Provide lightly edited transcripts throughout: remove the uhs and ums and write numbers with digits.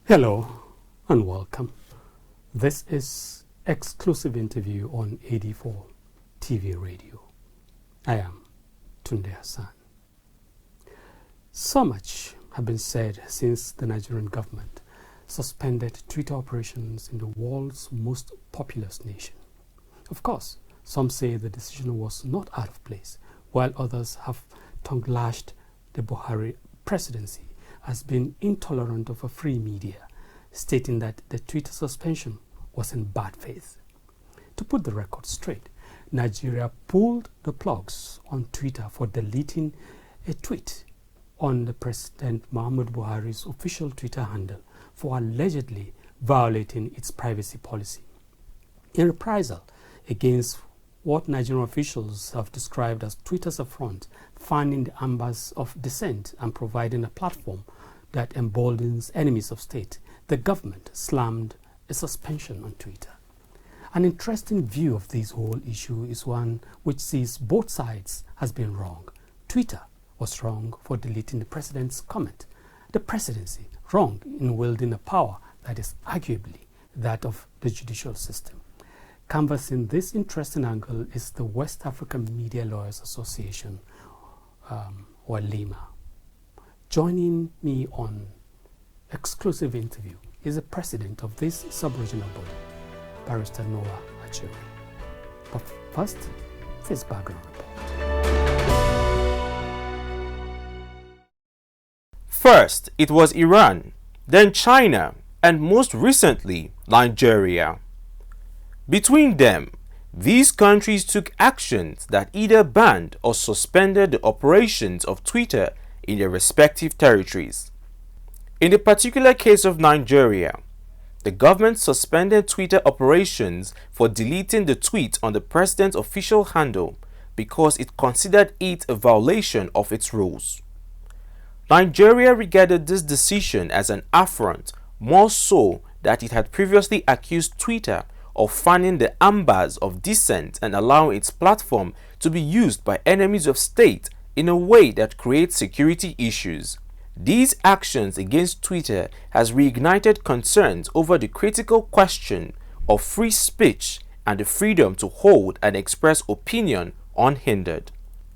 Hello and welcome. This is exclusive interview on AD4 TV Radio. I am Tunde Hassan. So much has been said since the Nigerian government suspended Twitter operations in the world's most populous nation. Of course, some say the decision was not out of place, while others have tongue-lashed the Buhari presidency as being intolerant of a free media, stating that the Twitter suspension was in bad faith. To put the record straight, Nigeria pulled the plugs on Twitter for deleting a tweet on the President Muhammadu Buhari's official Twitter handle for allegedly violating its privacy policy. In reprisal against what Nigerian officials have described as Twitter's affront, fanning the embers of dissent and providing a platform that emboldens enemies of state, the government slammed a suspension on Twitter. An interesting view of this whole issue is one which sees both sides as being wrong. Twitter was wrong for deleting the president's comment. The presidency wrong in wielding a power that is arguably that of the judicial system. Canvassing this interesting angle is the West African Media Lawyers Association, or LIMA. Joining me on exclusive interview is the president of this sub-regional body, Barrister Noah Achebe. But first, this background report. First, it was Iran, then China, and most recently, Nigeria. Between them, these countries took actions that either banned or suspended the operations of Twitter in their respective territories. In the particular case of Nigeria, the government suspended Twitter operations for deleting the tweet on the president's official handle because it considered it a violation of its rules. Nigeria regarded this decision as an affront, more so that it had previously accused Twitter of fanning the embers of dissent and allowing its platform to be used by enemies of state in a way that creates security issues. These actions against Twitter has reignited concerns over the critical question of free speech and the freedom to hold and express opinion unhindered.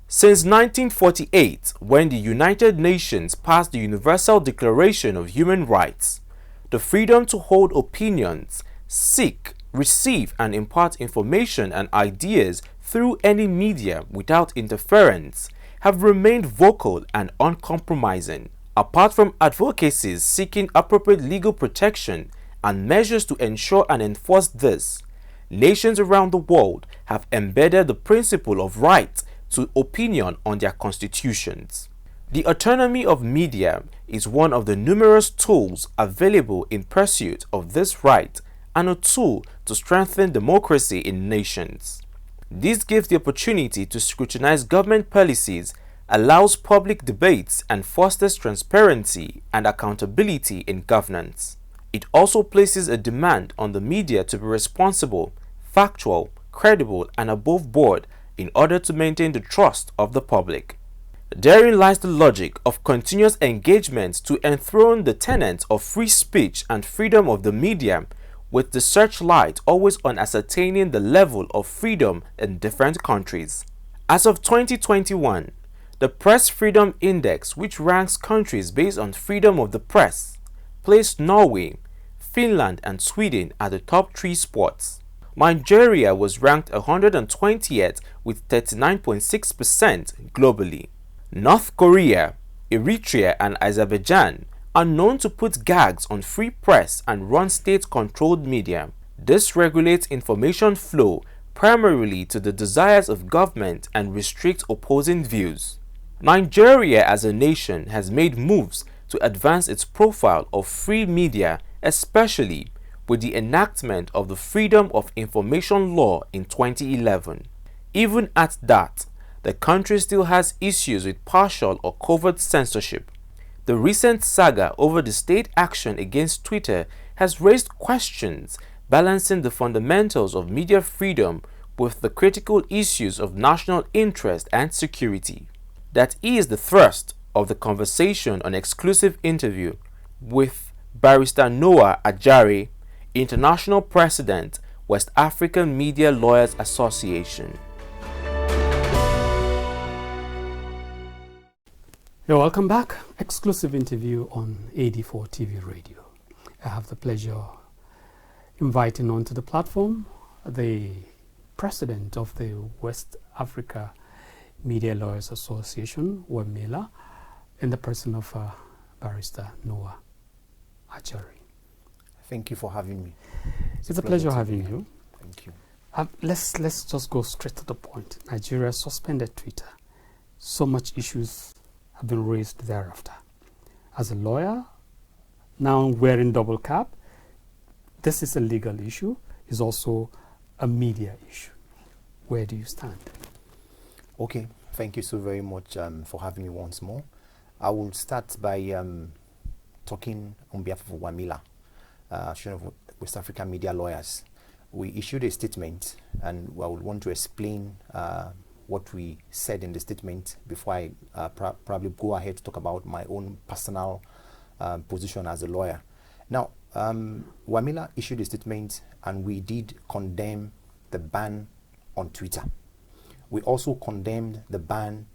Since 1948, when the United Nations passed the Universal Declaration of Human Rights, the freedom to hold opinions, seek, receive and impart information and ideas through any media without interference have remained vocal and uncompromising. Apart from advocacies seeking appropriate legal protection and measures to ensure and enforce this, nations around the world have embedded the principle of right to opinion on their constitutions. The autonomy of media is one of the numerous tools available in pursuit of this right and a tool to strengthen democracy in nations. This gives the opportunity to scrutinize government policies, allows public debates, and fosters transparency and accountability in governance. It also places a demand on the media to be responsible, factual, credible, and above board in order to maintain the trust of the public. Therein lies the logic of continuous engagement to enthrone the tenets of free speech and freedom of the media, with the searchlight always on ascertaining the level of freedom in different countries. As of 2021, the Press Freedom Index, which ranks countries based on freedom of the press, placed Norway, Finland, and Sweden at the top 3 spots. Nigeria was ranked 120th with 39.6% globally. North Korea, Eritrea, and Azerbaijan are known to put gags on free press and run state-controlled media. This regulates information flow primarily to the desires of government and restricts opposing views. Nigeria as a nation has made moves to advance its profile of free media, especially with the enactment of the Freedom of Information Law in 2011. Even at that, the country still has issues with partial or covert censorship. The recent saga over the state action against Twitter has raised questions balancing the fundamentals of media freedom with the critical issues of national interest and security. That is the thrust of the conversation on exclusive interview with Barrister Noah Ajari, International President, West African Media Lawyers Association. You're welcome back. Exclusive interview on AD4 TV Radio. I have the pleasure inviting onto the platform the president of the West Africa Media Lawyers Association, WAMELA, in the person of Barrister Noah Ajari. Thank you for having me. It's a pleasure having you. Thank you. Let's just go straight to the point. Nigeria suspended Twitter. So much issues have been raised thereafter. As a lawyer, now wearing double cap, this is a legal issue. It's also a media issue. Where do you stand? Okay, thank you so very much for having me once more. I will start by talking on behalf of WAMELA, Association of West African Media Lawyers. We issued a statement, and I would want to explain what we said in the statement before I probably go ahead to talk about my own personal position as a lawyer. Now, WAMELA issued a statement, and we did condemn the ban on Twitter. We also condemned the ban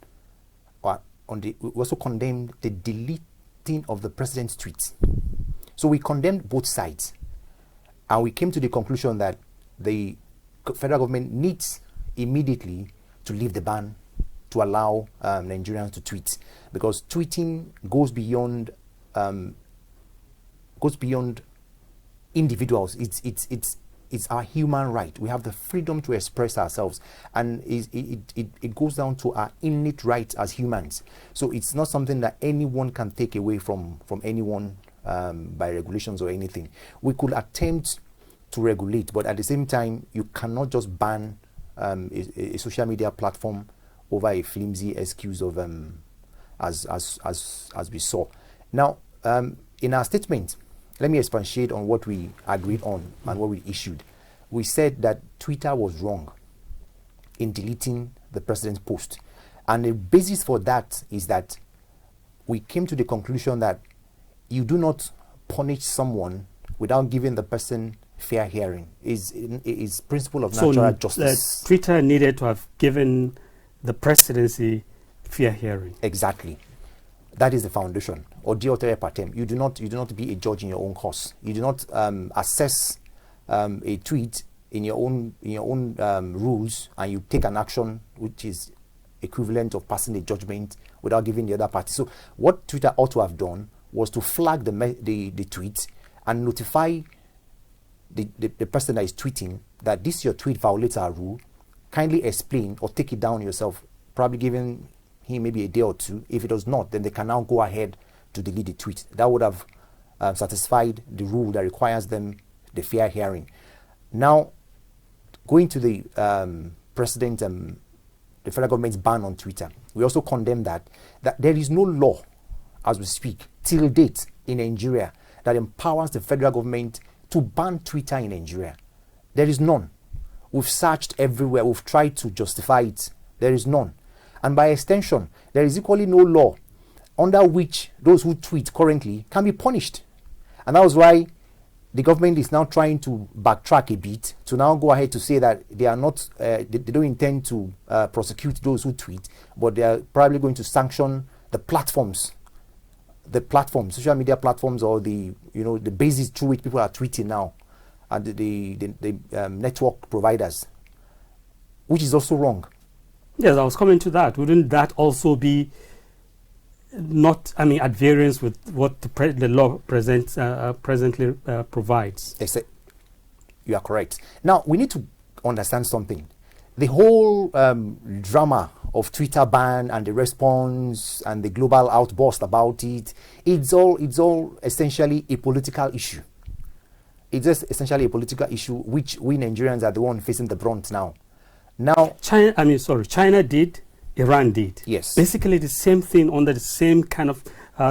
we also condemned the deleting of the president's tweets. So we condemned both sides, and we came to the conclusion that the federal government needs immediately to lift the ban to allow Nigerians to tweet, because tweeting goes beyond individuals. It's our human right. We have the freedom to express ourselves, and it goes down to our innate rights as humans. So it's not something that anyone can take away from anyone by regulations or anything. We could attempt to regulate, but at the same time, you cannot just ban a social media platform over a flimsy excuse of as we saw. Now, in our statement, let me expatiate on what we agreed on and what we issued. We said that Twitter was wrong in deleting the president's post. And the basis for that is that we came to the conclusion that you do not punish someone without giving the person fair hearing. Is principle of natural justice. Twitter needed to have given the presidency fair hearing. Exactly. That is the foundation. Or deotere partem. You do not be a judge in your own cause. You do not assess a tweet in your own rules, and you take an action which is equivalent of passing a judgment without giving the other party. So what Twitter ought to have done was to flag the tweet and notify the person that is tweeting that this your tweet violates our rule. Kindly explain or take it down yourself, probably giving him maybe a day or two. If it does not, then they can now go ahead to delete the tweet. That would have satisfied the rule that requires them the fair hearing. Now, going to the president, the federal government's ban on Twitter, we also condemn that there is no law, as we speak, till date in Nigeria that empowers the federal government to ban Twitter in Nigeria. There is none. We've searched everywhere. We've tried to justify it. There is none. And by extension, there is equally no law under which those who tweet currently can be punished. And that was why the government is now trying to backtrack a bit to now go ahead to say that they are not, they don't intend to prosecute those who tweet, but they are probably going to sanction the platforms, social media platforms, or the basis through which people are tweeting now, and the network providers, which is also wrong. Yes, I was coming to that. Wouldn't that also be at variance with what the law presently provides? You are correct. Now, we need to understand something. The whole drama of Twitter ban and the response and the global outburst about it's all essentially a political issue. It's just essentially a political issue which we Nigerians are the one facing the brunt now. Now, China did, Iran did. Yes. Basically the same thing under the same kind of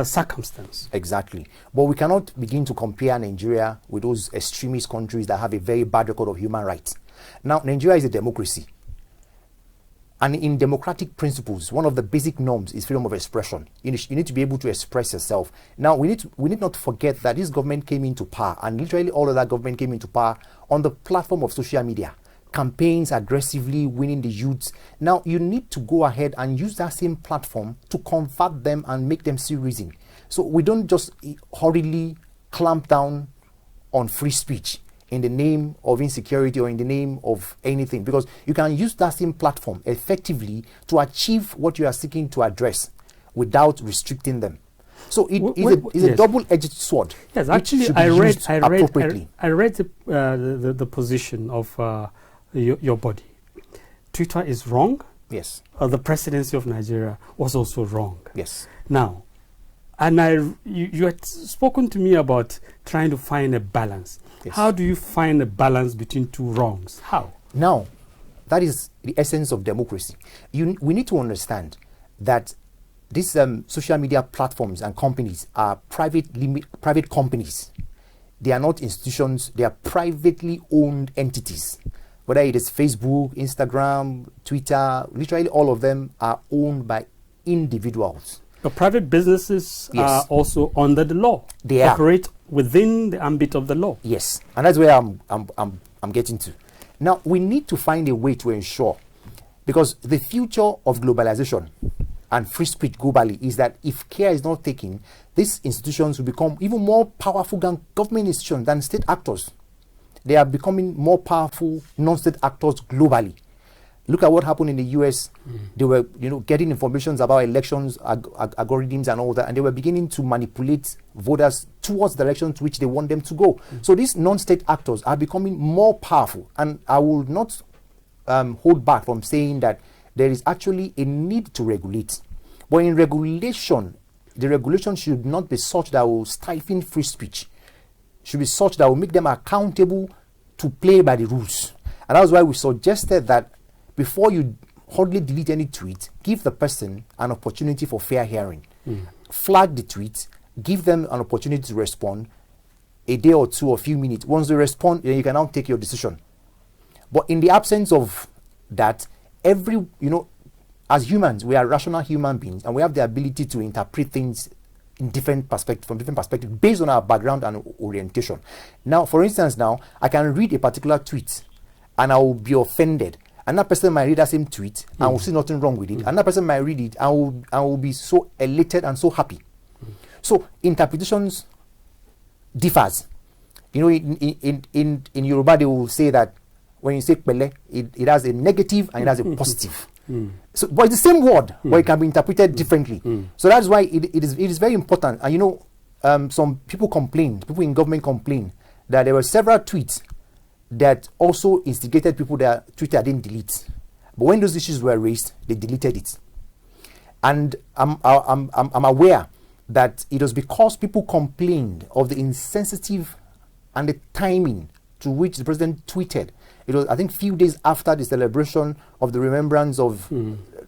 circumstance. Exactly. But we cannot begin to compare Nigeria with those extremist countries that have a very bad record of human rights. Now, Nigeria is a democracy. And in democratic principles, one of the basic norms is freedom of expression. You need to be able to express yourself. Now, we need not forget that this government came into power, and literally all of that government came into power on the platform of social media. Campaigns aggressively winning the youths. Now, you need to go ahead and use that same platform to convert them and make them see reason. So we don't just hurriedly clamp down on free speech in the name of insecurity or in the name of anything, because you can use that same platform effectively to achieve what you are seeking to address without restricting them. So it's a double-edged sword. Yes, actually, I read the position of your body. Twitter is wrong. Yes. The presidency of Nigeria was also wrong. Yes. Now, and you had spoken to me about trying to find a balance. Yes. How do you find a balance between two wrongs? How? Now, that is the essence of democracy. We need to understand that these social media platforms and companies are private companies. They are not institutions. They are privately owned entities. Whether it is Facebook, Instagram, Twitter, literally all of them are owned by individuals. The private businesses are also under the law. They operate within the ambit of the law. Yes, and that's where I'm getting to. Now, we need to find a way to ensure, because the future of globalization and free speech globally is that if care is not taken, these institutions will become even more powerful than government institutions, than state actors. They are becoming more powerful non-state actors globally. Look at what happened in the US. They were, getting information about elections, algorithms and all that, and they were beginning to manipulate voters towards the direction to which they want them to go. So these non-state actors are becoming more powerful, and I will not hold back from saying that there is actually a need to regulate. But in regulation, the regulation should not be such that will stifle free speech. Should be such that will make them accountable to play by the rules. And that's why we suggested that before you hardly delete any tweet, give the person an opportunity for fair hearing. Flag the tweet, give them an opportunity to respond, a day or two or a few minutes. Once they respond, then you can now take your decision. But in the absence of that, as humans, we are rational human beings, and we have the ability to interpret things in from different perspectives based on our background and orientation. Now, for instance, I can read a particular tweet and I will be offended. Another person might read that same tweet and will see nothing wrong with it. Another person might read it and will be so elated and so happy. So interpretations differs. In Yoruba they will say that when you say pele, it has a negative and it has a positive. So, but it's the same word, but it can be interpreted differently. So that's why it is very important. And some people in government complain that there were several tweets that also instigated people that Twitter didn't delete. But when those issues were raised, they deleted it. And I'm aware that it was because people complained of the insensitive and the timing to which the president tweeted. It was, I think, few days after the celebration of the remembrance of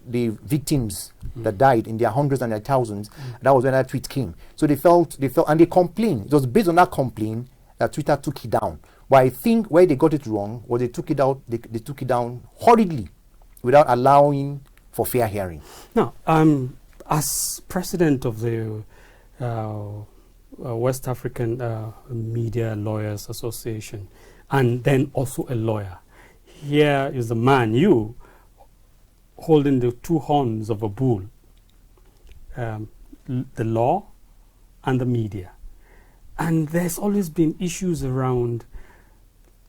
the victims that died in their hundreds and their thousands. That was when that tweet came. So they felt, and they complained. It was based on that complaint that Twitter took it down. But I think where they got it wrong was they took it out. They took it down hurriedly, without allowing for fair hearing. Now, as president of the West African Media Lawyers Association, and then also a lawyer, here is the man, you, holding the two horns of a bull, the law and the media. And there's always been issues around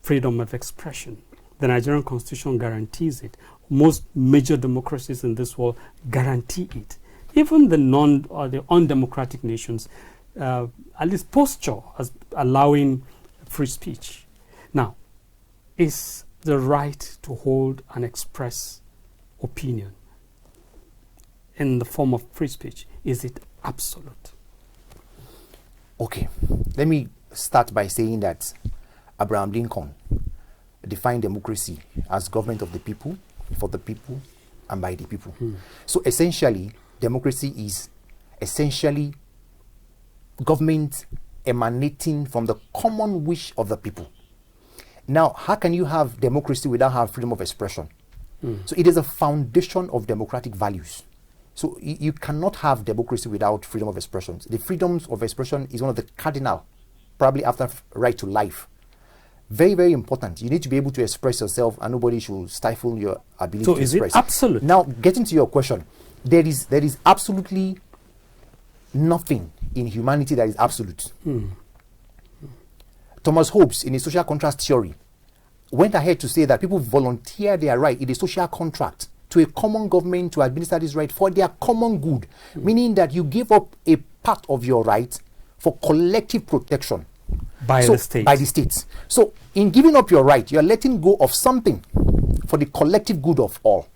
freedom of expression. The Nigerian Constitution guarantees it. Most major democracies in this world guarantee it. Even the undemocratic nations at least posture as allowing free speech. Now, is the right to hold and express opinion in the form of free speech, is it absolute? Okay, let me start by saying that Abraham Lincoln defined democracy as government of the people, for the people, and by the people. So essentially, democracy is essentially government emanating from the common wish of the people. Now, how can you have democracy without having freedom of expression? So it is a foundation of democratic values. So you cannot have democracy without freedom of expression. The freedoms of expression is one of the cardinal, probably after right to life. Very, very important. You need to be able to express yourself, and nobody should stifle your ability to express. So is it absolute? Now, getting to your question, there is absolutely nothing in humanity that is absolute. Thomas Hobbes, in his social contract theory, went ahead to say that people volunteer their right in a social contract to a common government to administer this right for their common good, meaning that you give up a part of your right for collective protection by the state. By the states. So in giving up your right, you're letting go of something for the collective good of all.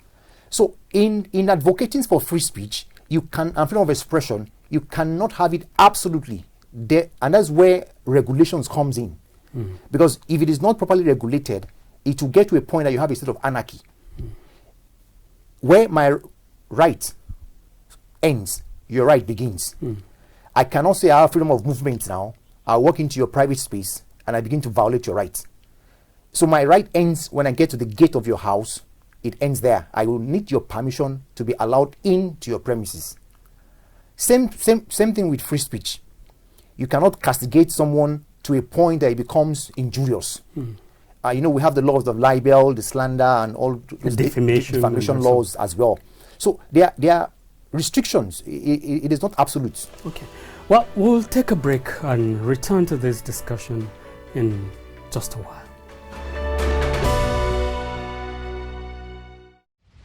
So in advocating for free speech, you can, and freedom of expression, you cannot have it absolutely there, and that's where regulations comes in. Because if it is not properly regulated, it will get to a point that you have a state of anarchy. Where my right ends, your right begins. I cannot say I have freedom of movement now. I'll walk into your private space and I begin to violate your rights. So my right ends when I get to the gate of your house. It ends there. I will need your permission to be allowed into your premises. Same thing with free speech. You cannot castigate someone to a point that it becomes injurious. We have the laws of libel, the slander, and all the defamation laws as well. So there are restrictions. It is not absolute. Okay. Well, we'll take a break and return to this discussion in just a while.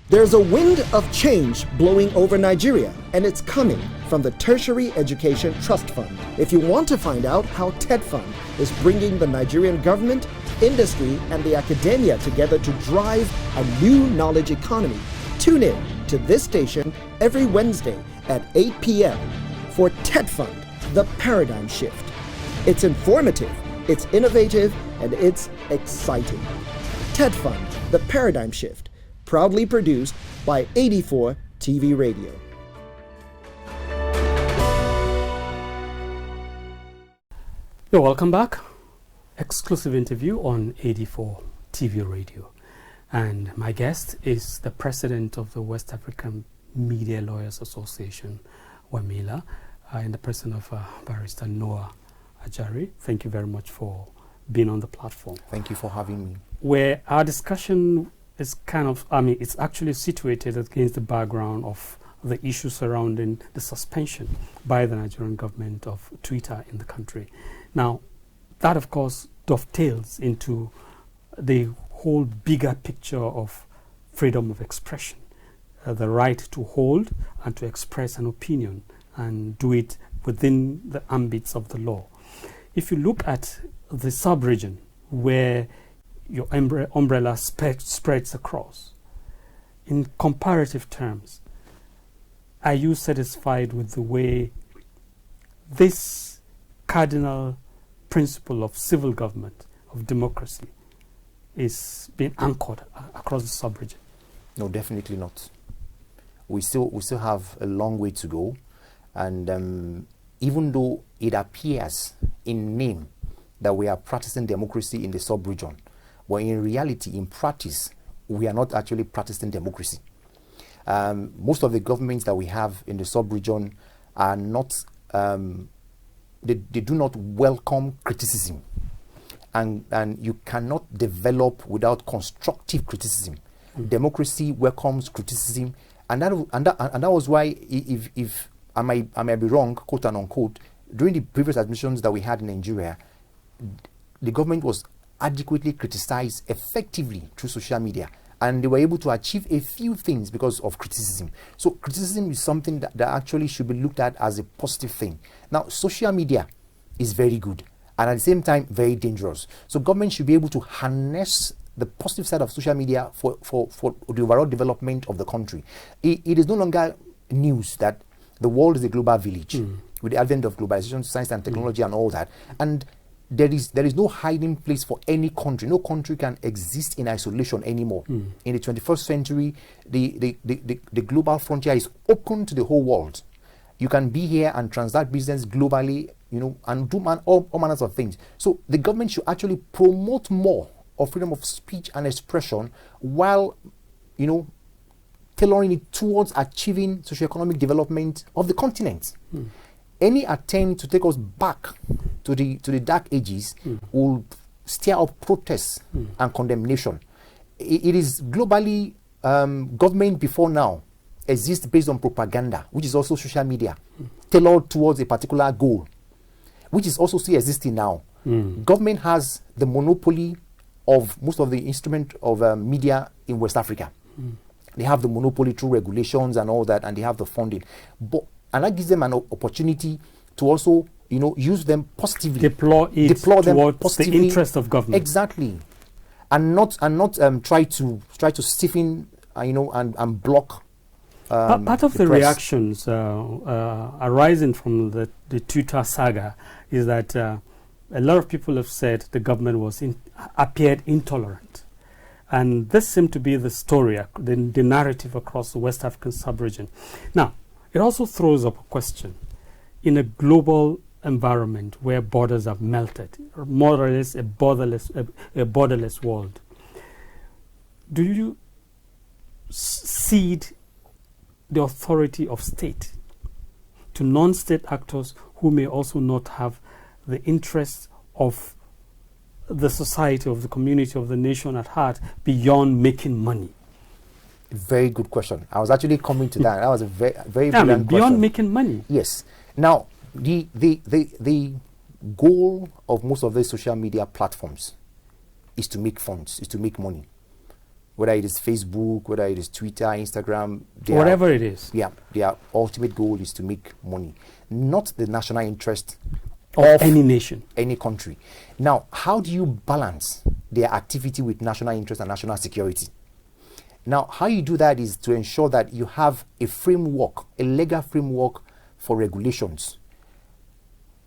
There's a wind of change blowing over Nigeria, and it's coming from the Tertiary Education Trust Fund. If you want to find out how TED Fund is bringing the Nigerian government, industry, and the academia together to drive a new knowledge economy, tune in to this station every Wednesday at 8 p.m. for TED Fund, the paradigm shift. It's informative, it's innovative, and it's exciting. TED Fund, the paradigm shift. Proudly produced by 84 TV Radio. You're welcome back. Exclusive interview on 84 TV Radio. And my guest is the president of the West African Media Lawyers Association, WAMILA, in the person of Barrister Noah Ajari. Thank you very much for being on the platform. Thank you for having me. Where our discussion is it's actually situated against the background of the issue surrounding the suspension by the Nigerian government of Twitter in the country. Now, that of course dovetails into the whole bigger picture of freedom of expression, the right to hold and to express an opinion and do it within the ambits of the law. If you look at the sub-region where your umbrella spreads across, in comparative terms, are you satisfied with the way this cardinal principle of civil government, of democracy, is being anchored across the sub-region? No, definitely not. We still have a long way to go, and even though it appears in name that we are practicing democracy in the sub-region, when in reality, in practice, we are not actually practicing democracy. Most of the governments that we have in the sub-region are not, they do not welcome criticism. And you cannot develop without constructive criticism. Democracy welcomes criticism. And that was why, if I may be wrong, quote and unquote, during the previous admissions that we had in Nigeria, the government was adequately criticized effectively through social media, and they were able to achieve a few things because of criticism. So criticism is something that actually should be looked at as a positive thing. Now, social media is very good and at the same time very dangerous. So government should be able to harness the positive side of social media for the overall development of the country. It is no longer news that the world is a global village with the advent of globalization, science and technology and all that. And there is no hiding place for any country. No country can exist in isolation anymore. In the 21st century, the global frontier is open to the whole world. You can be here and transact business globally, and do all manners of things. So the government should actually promote more of freedom of speech and expression while tailoring it towards achieving socioeconomic development of the continent. Any attempt to take us back to the dark ages will stir up protests and condemnation. It is globally, government before now exists based on propaganda, which is also social media, tailored towards a particular goal, which is also still existing now. Government has the monopoly of most of the instrument of media in West Africa. They have the monopoly through regulations and all that, and they have the funding. And that gives them an opportunity to also, use them positively. Deploy them towards positively, the interest of government. Exactly. And not try to stiffen, and block. Part of the reactions arising from the Twitter saga is that a lot of people have said the government appeared intolerant. And this seemed to be the story, the narrative across the West African sub-region. Now, it also throws up a question. In a global environment where borders have melted, or more or less a borderless world, do you cede the authority of state to non-state actors who may also not have the interests of the society, of the community, of the nation at heart beyond making money? Very good question. I was actually coming to that. That was a very brilliant question. Beyond making money. Yes. Now, the goal of most of the social media platforms is to make funds, is to make money. Whether it is Facebook, whether it is Twitter, Instagram, whatever it is. Yeah, their ultimate goal is to make money, not the national interest of any nation, any country. Now, how do you balance their activity with national interest and national security? Now, how you do that is to ensure that you have a framework, a legal framework for regulations.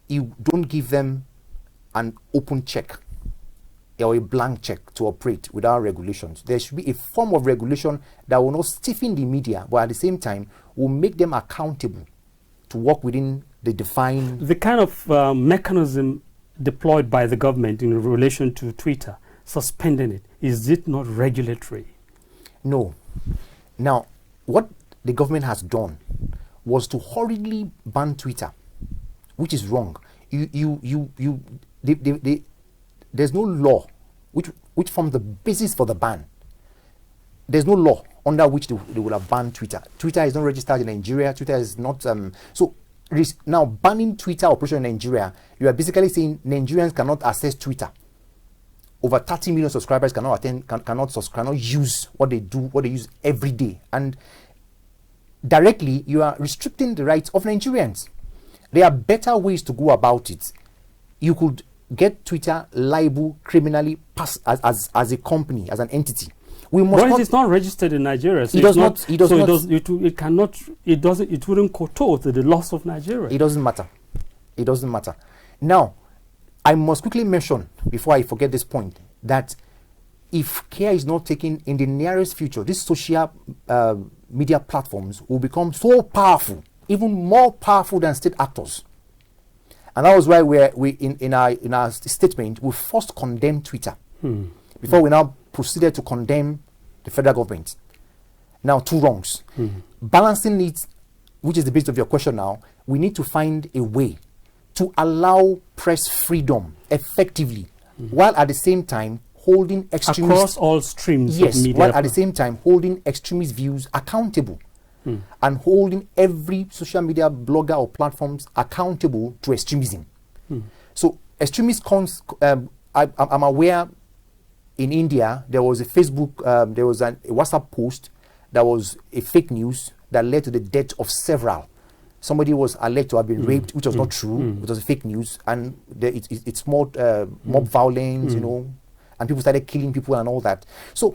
You don't give them an open check or a blank check to operate without regulations. There should be a form of regulation that will not stiffen the media, but at the same time will make them accountable to work within the defined... The kind of mechanism deployed by the government in relation to Twitter, suspending it, is it not regulatory? No. Now, what the government has done was to hurriedly ban Twitter, which is wrong. There's no law which forms the basis for the ban. There's no law under which they would have banned Twitter. Twitter is not registered in Nigeria. Twitter is not... So now banning Twitter operation in Nigeria, you are basically saying Nigerians cannot access Twitter. Over 30 million subscribers cannot use what they use every day. And directly, you are restricting the rights of Nigerians. There are better ways to go about it. You could get Twitter liable criminally as a company, as an entity. We must but it is not registered in Nigeria. So it wouldn't kowtow to the loss of Nigeria. It doesn't matter. It doesn't matter. Now, I must quickly mention, before I forget this point, that if care is not taken in the nearest future, these social media platforms will become so powerful, even more powerful than state actors. And that was why in our statement, we first condemned Twitter before we now proceeded to condemn the federal government. Now, two wrongs. Balancing it, which is the basis of your question now, we need to find a way to allow press freedom effectively, while at the same time holding extremist... Across all streams of media. While at the same time holding extremist views accountable. And holding every social media blogger or platforms accountable to extremism. So extremist I'm aware in India there was a Facebook, there was a WhatsApp post that was a fake news that led to the death of several. Somebody was alleged to have been raped, which was not true. It was a fake news, and it's more mob violence, and people started killing people and all that. So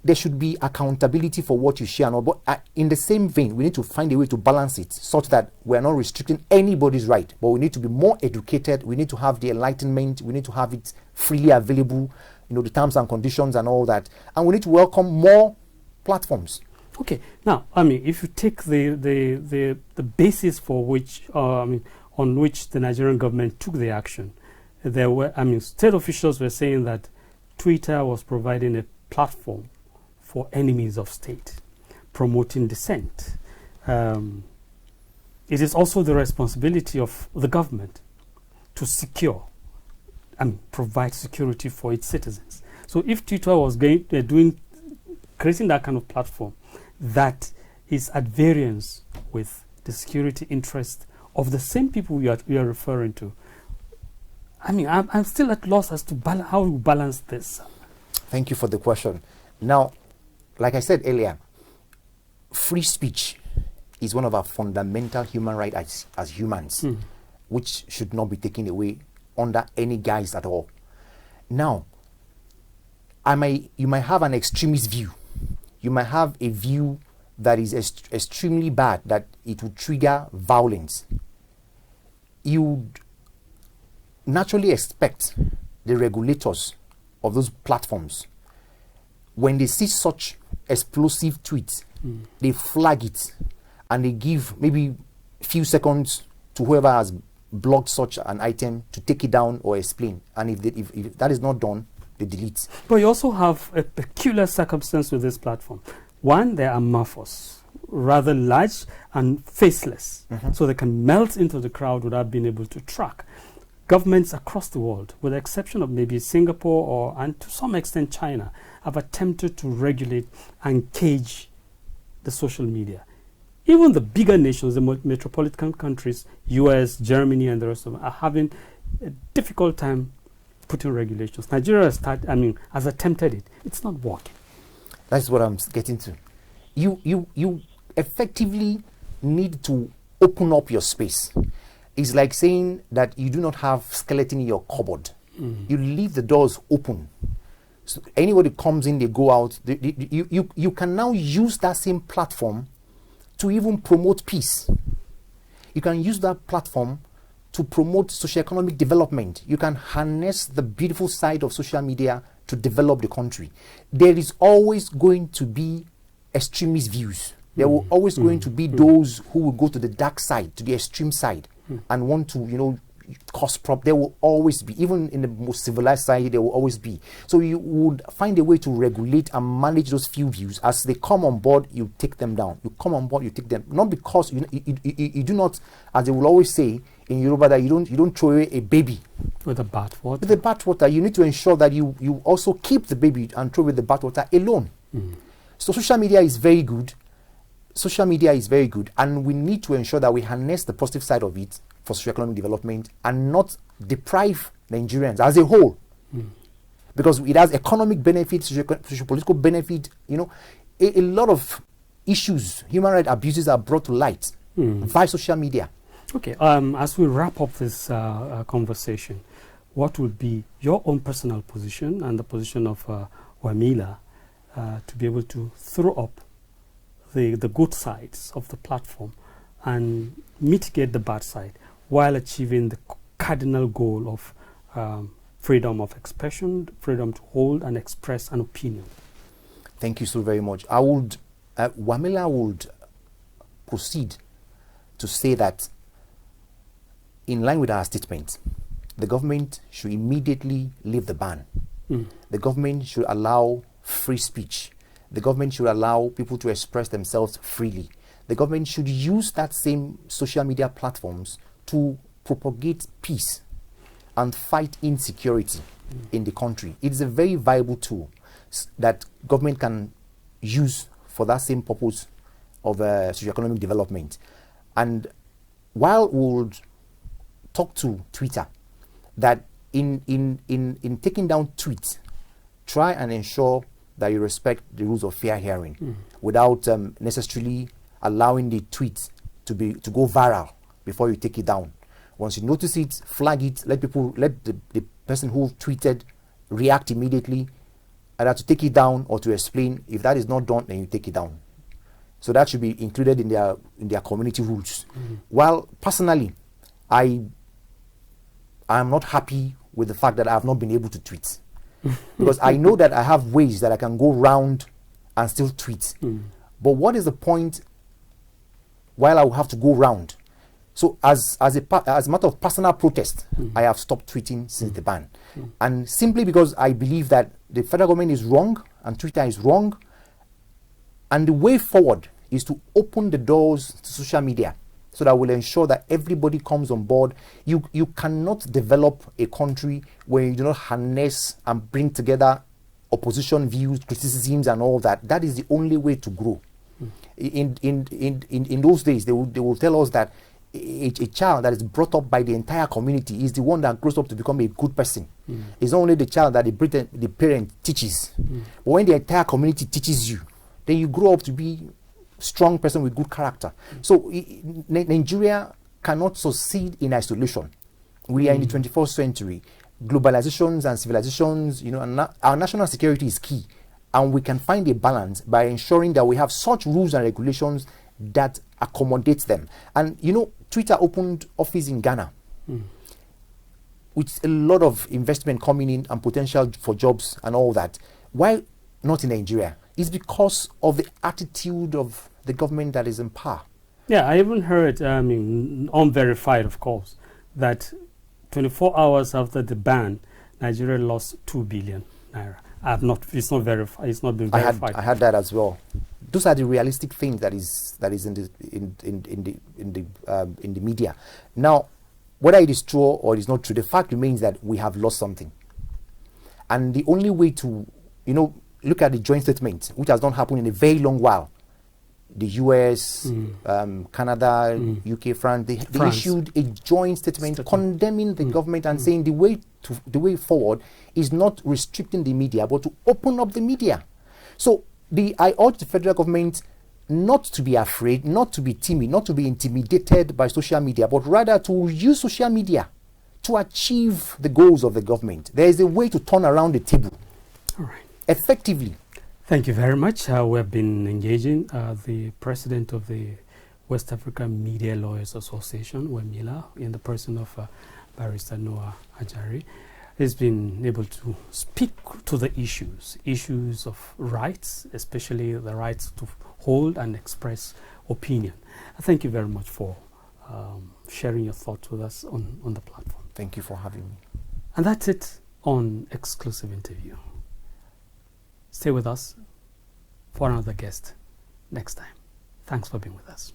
there should be accountability for what you share and all, but in the same vein, we need to find a way to balance it such that we're not restricting anybody's right, but we need to be more educated, we need to have the enlightenment, we need to have it freely available, the terms and conditions and all that, and we need to welcome more platforms. Okay, now, if you take the basis for which, on which the Nigerian government took the action, there were, state officials were saying that Twitter was providing a platform for enemies of state, promoting dissent. It is also the responsibility of the government to secure and provide security for its citizens. So if Twitter was creating that kind of platform that is at variance with the security interest of the same people we are referring to, I mean, I'm still at loss as to how you balance this. Thank you for the question. Now, like I said earlier, free speech is one of our fundamental human rights as humans, which should not be taken away under any guise at all. Now, you might have an extremist view. You might have a view that is extremely bad, that it would trigger violence. You would naturally expect the regulators of those platforms, when they see such explosive tweets, they flag it and they give maybe a few seconds to whoever has blocked such an item to take it down or explain. And if that is not done, they delete. But you also have a peculiar circumstance with this platform. One, they are amorphous, rather large and faceless, so they can melt into the crowd without being able to track. Governments across the world, with the exception of maybe Singapore and to some extent China, have attempted to regulate and cage the social media. Even the bigger nations, the metropolitan countries, US, Germany, and the rest of them, are having a difficult time putting regulations. Nigeria has attempted it. It's not working. That's what I'm getting to. You effectively need to open up your space. It's like saying that you do not have skeleton in your cupboard. You leave the doors open. So anybody comes in, they go out. You can now use that same platform to even promote peace. You can use that platform to promote socioeconomic development. You can harness the beautiful side of social media to develop the country. There is always going to be extremist views. There will always going to be those who will go to the dark side, to the extreme side, and want to, cause problems. There will always be, even in the most civilized society, there will always be. So you would find a way to regulate and manage those few views. As they come on board, you take them down. You come on board, you take them. Not because you do not, as they will always say in Yoruba, that you don't throw away a baby with the bathwater. With the bathwater, you need to ensure that you also keep the baby and throw away the bathwater alone. So social media is very good. Social media is very good, and we need to ensure that we harness the positive side of it for socioeconomic development and not deprive Nigerians as a whole. Because it has economic benefits, socio-political benefit. A lot of issues, human rights abuses are brought to light via social media. Okay, as we wrap up this conversation, what would be your own personal position and the position of Wamila to be able to throw up the good sides of the platform and mitigate the bad side while achieving the cardinal goal of freedom of expression, freedom to hold and express an opinion? Thank you so very much. Wamila would proceed to say that, in line with our statement, the government should immediately lift the ban. The government should allow free speech. The government should allow people to express themselves freely. The government should use that same social media platforms to propagate peace and fight insecurity in the country. It is a very viable tool that government can use for that same purpose of socioeconomic development. And while we would talk to Twitter, that in taking down tweets, try and ensure that you respect the rules of fair hearing without necessarily allowing the tweet to go viral before you take it down. Once you notice it, flag it, let the person who tweeted react immediately, either to take it down or to explain. If that is not done, then you take it down. So that should be included in their community rules. While personally, I am not happy with the fact that I have not been able to tweet. Because I know that I have ways that I can go round and still tweet. But what is the point while I will have to go round? So as a matter of personal protest, I have stopped tweeting since the ban. And simply because I believe that the federal government is wrong and Twitter is wrong, And the way forward is to open the doors to social media, so that will ensure that everybody comes on board. You cannot develop a country where you do not harness and bring together opposition views, criticisms, and all that. That is the only way to grow. In those days, they will tell us that a child that is brought up by the entire community is the one that grows up to become a good person. It's not only the child that the parent teaches, but when the entire community teaches you, then you grow up to be strong person with good character. So Nigeria cannot succeed in isolation. We are in the 21st century. Globalizations and civilizations, and our national security is key. And we can find a balance by ensuring that we have such rules and regulations that accommodate them. And Twitter opened office in Ghana with a lot of investment coming in and potential for jobs and all that. Why not in Nigeria? It's because of the attitude of the government that is in power. Yeah, I even heard, unverified, of course, that 24 hours after the ban, Nigeria lost 2 billion naira. It's not verified. It's not been verified. I had that as well. Those are the realistic things that is in the media. Now, whether it is true or it is not true, the fact remains that we have lost something. And the only way to, look at the joint statement, which has not happened in a very long while. The US, Canada, UK, France, they issued a joint statement condemning the government and saying the way forward is not restricting the media, but to open up the media. So I urge the federal government not to be afraid, not to be timid, not to be intimidated by social media, but rather to use social media to achieve the goals of the government. There is a way to turn around the table. All right. Effectively. Thank you very much. We have been engaging the president of the West African Media Lawyers Association, WEMILA, in the person of Barrister Noah Ajari. He's been able to speak to the issues of rights, especially the rights to hold and express opinion. Thank you very much for sharing your thoughts with us on the platform. Thank you for having me. And that's it on Exclusive Interview. Stay with us for another guest next time. Thanks for being with us.